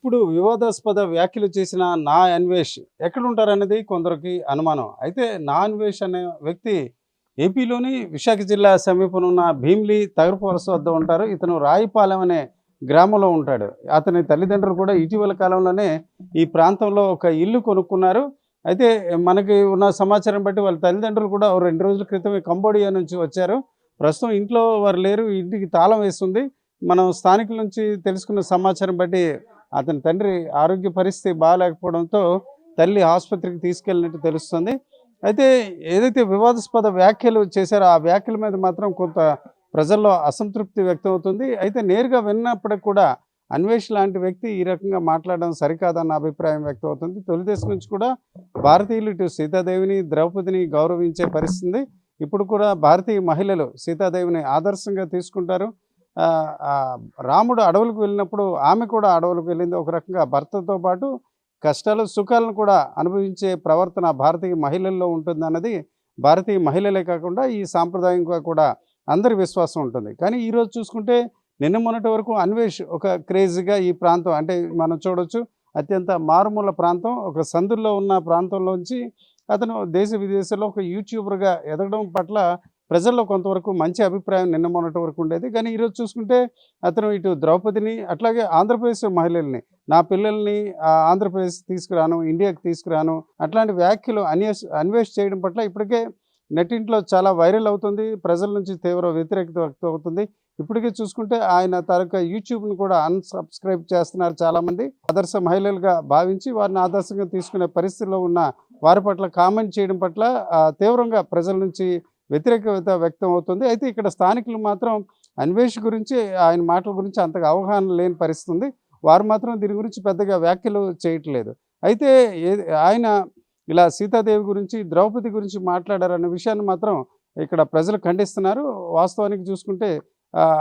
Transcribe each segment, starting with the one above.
ఇప్పుడు వివాదాస్పద వ్యాఖ్యలు చేసిన నా అన్వేష్ ఎక్కడుంటారనేది కొందరికి అనుమానం. అయితే నా అన్వేష్ అనే వ్యక్తి ఏపీలోని విశాఖ జిల్లా సమీపంలో ఉన్న భీమిలి తగరపు వలస వద్ద ఉంటారు. ఇతను రాయిపాలెం అనే గ్రామంలో ఉంటాడు. అతని తల్లిదండ్రులు కూడా ఇటీవల కాలంలోనే ఈ ప్రాంతంలో ఒక ఇల్లు కొనుక్కున్నారు. అయితే మనకి ఉన్న సమాచారం బట్టి వాళ్ళ తల్లిదండ్రులు కూడా ఓ 2 రోజుల క్రితమే కంబోడియా నుంచి వచ్చారు. ప్రస్తుతం ఇంట్లో వారు లేరు. ఇంటికి తాళం వేస్తుంది. మనం స్థానికుల నుంచి తెలుసుకున్న సమాచారం బట్టి అతని తండ్రి ఆరోగ్య పరిస్థితి బాగాలేకపోవడంతో తల్లి ఆసుపత్రికి తీసుకెళ్ళినట్టు తెలుస్తుంది. అయితే ఏదైతే వివాదాస్పద వ్యాఖ్యలు చేశారో ఆ వ్యాఖ్యల మీద మాత్రం కొంత ప్రజల్లో అసంతృప్తి వ్యక్తం అవుతుంది. అయితే నేరుగా విన్నప్పటికి కూడా అన్వేష్ లాంటి వ్యక్తి ఈ రకంగా మాట్లాడడం సరికాదన్న అభిప్రాయం వ్యక్తం అవుతుంది. తొలిదశ నుంచి కూడా భారతీయులు ఇటు సీతాదేవిని, ద్రౌపదిని గౌరవించే పరిస్థితి. ఇప్పుడు కూడా భారతీయ మహిళలు సీతాదేవిని ఆదర్శంగా తీసుకుంటారు. రాముడు అడవులకు వెళ్ళినప్పుడు ఆమె కూడా అడవులకు వెళ్ళింది. ఒక రకంగా భర్తతో పాటు కష్టాలు సుఖాలను కూడా అనుభవించే ప్రవర్తన భారతీయ మహిళల్లో ఉంటుందన్నది భారతీయ మహిళలే కాకుండా ఈ సాంప్రదాయంగా కూడా అందరి విశ్వాసం ఉంటుంది. కానీ ఈరోజు చూసుకుంటే నిన్న మొన్నటి వరకు అన్వేష్ ఒక క్రేజీగా ఈ ప్రాంతం అంటే మనం చూడొచ్చు అత్యంత మారుమూల ప్రాంతం, ఒక సందుల్లో ఉన్న ప్రాంతంలోంచి అతను దేశ విదేశాల్లో ఒక యూట్యూబర్గా ఎదగడం పట్ల ప్రజల్లో కొంతవరకు మంచి అభిప్రాయం నిన్న మొన్నటి వరకు ఉండేది. కానీ ఈరోజు చూసుకుంటే అతను ఇటు ద్రౌపదిని అట్లాగే ఆంధ్రప్రదేశ్ మహిళల్ని, నా పిల్లల్ని ఆంధ్రప్రదేశ్ తీసుకురాను, ఇండియాకి తీసుకురాను అట్లాంటి వ్యాఖ్యలు అన్వేష్ చేయడం పట్ల ఇప్పటికే నెట్టింట్లో చాలా వైరల్ అవుతుంది. ప్రజల నుంచి తీవ్ర వ్యతిరేకత వ్యక్తం అవుతుంది. ఇప్పటికే చూసుకుంటే ఆయన తాలూకా యూట్యూబ్ను కూడా అన్సబ్స్క్రైబ్ చేస్తున్నారు చాలామంది. ఆదర్శ మహిళలుగా భావించి వారిని ఆదర్శంగా తీసుకునే పరిస్థితిలో ఉన్న వారి పట్ల కామెంట్ చేయడం పట్ల తీవ్రంగా ప్రజల నుంచి వ్యతిరేకత వ్యక్తం అవుతుంది. అయితే ఇక్కడ స్థానికులు మాత్రం అన్వేష్ గురించి ఆయన మాటల గురించి అంతగా అవగాహన లేని పరిస్థితి ఉంది. వారు మాత్రం దీని గురించి పెద్దగా వ్యాఖ్యలు చేయట్లేదు. అయితే ఆయన ఇలా సీతాదేవి గురించి, ద్రౌపది గురించి మాట్లాడారనే విషయాన్ని మాత్రం ఇక్కడ ప్రజలు ఖండిస్తున్నారు. వాస్తవానికి చూసుకుంటే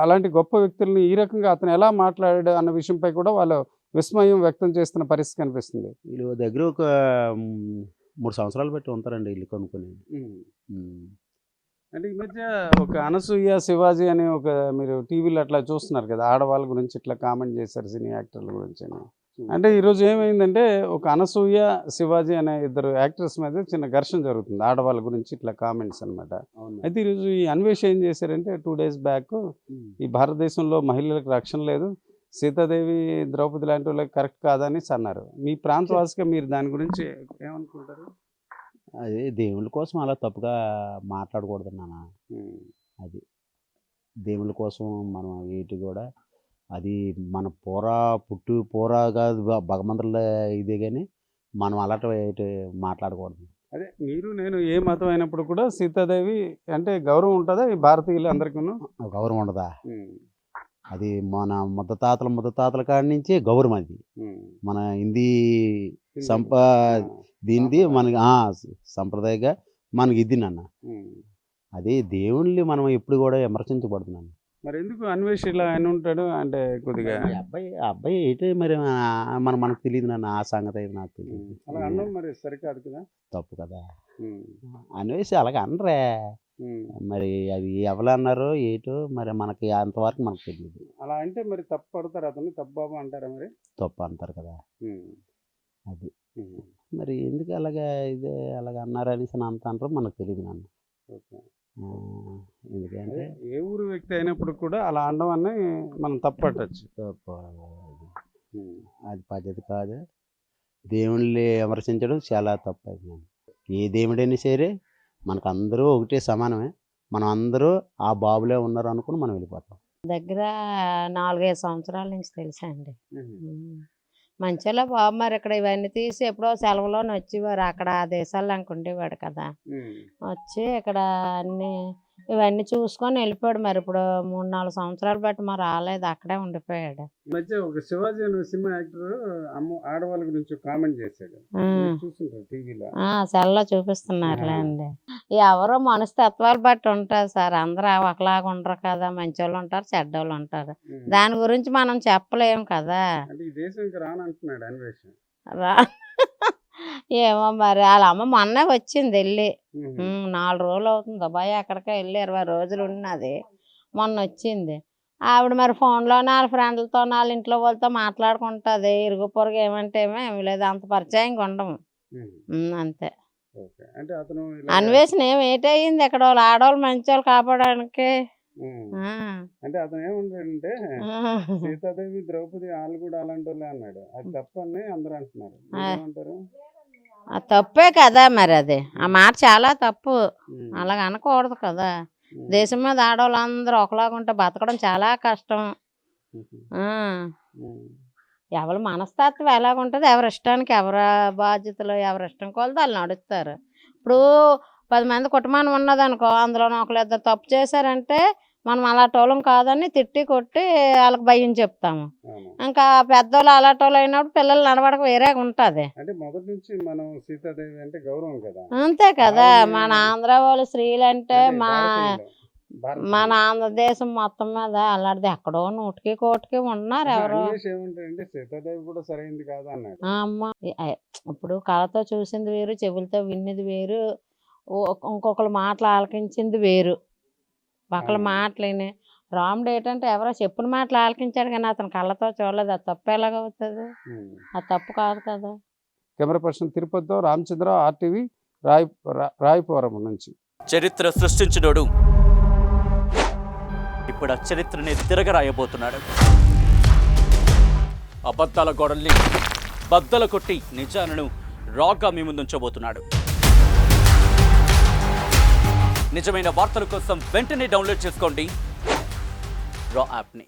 అలాంటి గొప్ప వ్యక్తుల్ని ఈ రకంగా అతను ఎలా మాట్లాడాడు అన్న విషయంపై కూడా వాళ్ళు విస్మయం వ్యక్తం చేస్తున్న పరిస్థితి కనిపిస్తుంది. వీళ్ళు దగ్గర ఒక 3 సంవత్సరాలు బట్టి ఉంటారండి ఇల్లు కొనుక్కొని. అంటే ఈ మధ్య ఒక అనసూయ శివాజీ అనే ఒక మీరు టీవీలో అట్లా చూస్తున్నారు కదా, ఆడవాళ్ళ గురించి ఇట్లా కామెంట్ చేశారు సినీ యాక్టర్ల గురించి అని. అంటే ఈరోజు ఏమైందంటే ఒక అనసూయ శివాజీ అనే ఇద్దరు యాక్టర్స్ మీద చిన్న ఘర్షణ జరుగుతుంది ఆడవాళ్ళ గురించి ఇట్లా కామెంట్స్ అనమాట. అయితే ఈరోజు ఈ అన్వేష్ ఏం చేశారంటే 2 days బ్యాక్ ఈ భారతదేశంలో మహిళలకు రక్షణ లేదు, సీతాదేవి ద్రౌపది లాంటి వాళ్ళకి కరెక్ట్ కాదని అన్నారు. మీ ప్రాంతవాసిగా మీరు దాని గురించి ఏమనుకుంటారు? అది దేవుళ్ళ కోసం అలా తప్పుగా మాట్లాడకూడదు నాన్న. అది దేవుళ్ళ కోసం మనం వీటి కూడా అది మన పూరా కాదు భగవంతుల ఇదే, కానీ మనం అలాంటి మాట్లాడకూడదు. అదే మీరు నేను ఏ మతం అయినప్పుడు కూడా సీతాదేవి అంటే గౌరవం ఉంటుందా ఈ భారతీయులు అందరికీ? గౌరవం ఉండదా? అది మన ముద్దతాతల కాడి నుంచి గౌరవం. అది మన హిందీ దీనిది మనకి సంప్రదాయంగా మనకి ఇది నాన్న. అది దేవుళ్ళని మనం ఎప్పుడు కూడా విమర్శించబడుతున్నాను. మరి ఎందుకు అన్వేష్ ఇలా అని ఉంటాడు అంటే కొద్దిగా అబ్బాయి ఏంటి మరి మనకు తెలియదు నాన్న. ఆ సంగతి అయితే నాకు తెలియదు. అలా అన్నం మరి సరికాదు కదా, తప్పు కదా. అన్వేష్ అలాగే అనరే మరి. అది ఎవరు అన్నారో ఏటో మరి మనకి అంతవరకు మనకు తెలియదు. అలా అంటే మరి తప్పు పడతారు, అతను తప్పు బాబు అంటారా? మరి తప్పు అంటారు కదా. అది మరి ఎందుకు అలాగా ఇదే అలాగ అన్నారనేసి అంత అంటారు మనకు తెలియదు నాన్న. ఎందుకంటే ఏ ఊరు వ్యక్తి అయినప్పుడు కూడా అలా అనడం అని మనం తప్పట్టచ్చు. అది పద్ధతి కాదు. దేవుళ్ళని విమర్శించడం చాలా తప్పు. అది ఏ దేవుడైనా సరే మనకు అందరూ ఒకటే సమానమే. మనం అందరూ ఆ బాబులే ఉన్నారు అనుకుని మనం వెళ్ళిపోతాం. దగ్గర 4-5 సంవత్సరాల నుంచి తెలుసా అండి. మంచిగా బాబు మరి ఇక్కడ ఇవన్నీ తీసి ఎప్పుడో సెలవులోనే వచ్చేవారు. అక్కడ ఆ దేశాల్లో ఉండేవాడు కదా, వచ్చి ఇక్కడ అన్ని ఇవన్నీ చూసుకొని వెళ్ళిపోయాడు. మరి ఇప్పుడు 3-4 సంవత్సరాలు బట్టి మరి రాలేదు, అక్కడే ఉండిపోయాడు. మధ్య ఒక శివాజీ అనే సినిమా యాక్టర్ ఆడవాళ్ళ గురించి కామెంట్ చేశాడు, టీవీలో సెల్లో చూపిస్తున్నారులే అండి. ఎవరో మనస్తత్వాలు బట్టి ఉంటారు సార్. అందరూ ఒకలాగా ఉండరు కదా, మంచి వాళ్ళు ఉంటారు, చెడ్డోళ్ళు ఉంటారు. దాని గురించి మనం చెప్పలేము కదా. రా ఏమో మరి వాళ్ళ అమ్మ మొన్న వచ్చింది వెళ్ళి 4 రోజులు అవుతుంది దుబాయ్. అక్కడికే వెళ్ళి 20 రోజులు ఉన్నది. మొన్న వచ్చింది. ఆవిడ మరి ఫోన్లోనే వాళ్ళ ఫ్రెండ్లతో వాళ్ళ ఇంట్లో వాళ్ళతో మాట్లాడుకుంటుంది. ఇరుగు పొరుగు ఏమంటే ఏమీ లేదు, అంత పరిచయంగా ఉండము. అంతే. ఓకే. అంటే అతను అన్వేషణ ఏటయింది ఇక్కడ వాళ్ళు ఆడవాళ్ళు మంచి వాళ్ళు కాపాడడానికి. ఆ. అంటే అతను ఏమంటాడంటే సీతాదేవి ద్రౌపది వాళ్ళు కూడా అలాంటి వాళ్ళే అన్నాడు. అది తప్పని అందరూ అంటున్నారు. ఏమంటారు? తప్పే కదా మరి, అది ఆ మాట చాలా తప్పు. అలాగ అనకూడదు కదా. దేశం మీద ఆడవాళ్ళందరూ ఒకలాగా ఉంటే బతకడం చాలా కష్టం. ఎవరి మనస్తత్వం ఎలాగుంటుంది, ఎవరి ఇష్టానికి ఎవరి బాధ్యతలు ఎవరి ఇష్టం కొలది వాళ్ళు నడుస్తారు. ఇప్పుడు 10 మంది కుటుంబం ఉన్నదనుకో, అందులోనూ ఒకళ్ళిద్దరు తప్పు చేశారంటే మనం అలాంటోళ్ళం కాదని తిట్టి కొట్టి వాళ్ళకి భయం చెప్తాము. ఇంకా పెద్దోళ్ళు అలాంటోళ్ళు అయినప్పుడు పిల్లలు నడవడక వేరేగా ఉంటుంది. అంటే మొదటి నుంచి మనం సీతాదేవి అంటే గౌరవం కదా. అంతే కదా. మన ఆంధ్ర వాళ్ళు స్త్రీలు అంటే మన ఆంధ్రదేశం మొత్తం మీద అలాంటిది ఎక్కడో 100కి 1 ఉన్నారు ఎవరో. ఏమంటారంటే సీతాదేవి కూడా సరైనది కాదు అన్నాడు. అమ్మ ఇప్పుడు కళతో చూసింది వేరు, చెవులతో విన్నది వేరు, ఇంకొకరు మాటలు ఆలకించింది వేరు. ఒకళ్ళ మాటలేని రాముడు ఏంటంటే ఎవరో చెప్పిన మాటలు ఆలకించాడు కానీ అతను కళ్ళతో చూడలేదు. అది తప్పు ఎలాగవుతుంది? అది తప్పు కాదు కదా. కెమెరా పర్సన్ తిరుపతితో రామచంద్ర, RTV, రాయపురం నుంచి. చరిత్ర సృష్టించినోడు ఇప్పుడు ఆ చరిత్రని తిరగరాయబోతున్నాడు. అబద్ధాల గోడల్ని బద్దలు కొట్టి నిజాలను రాగా మీ ముందుంచబోతున్నాడు. నిజమైన వార్తల కోసం వెంటనే డౌన్లోడ్ చేసుకోండి రా యాప్ని.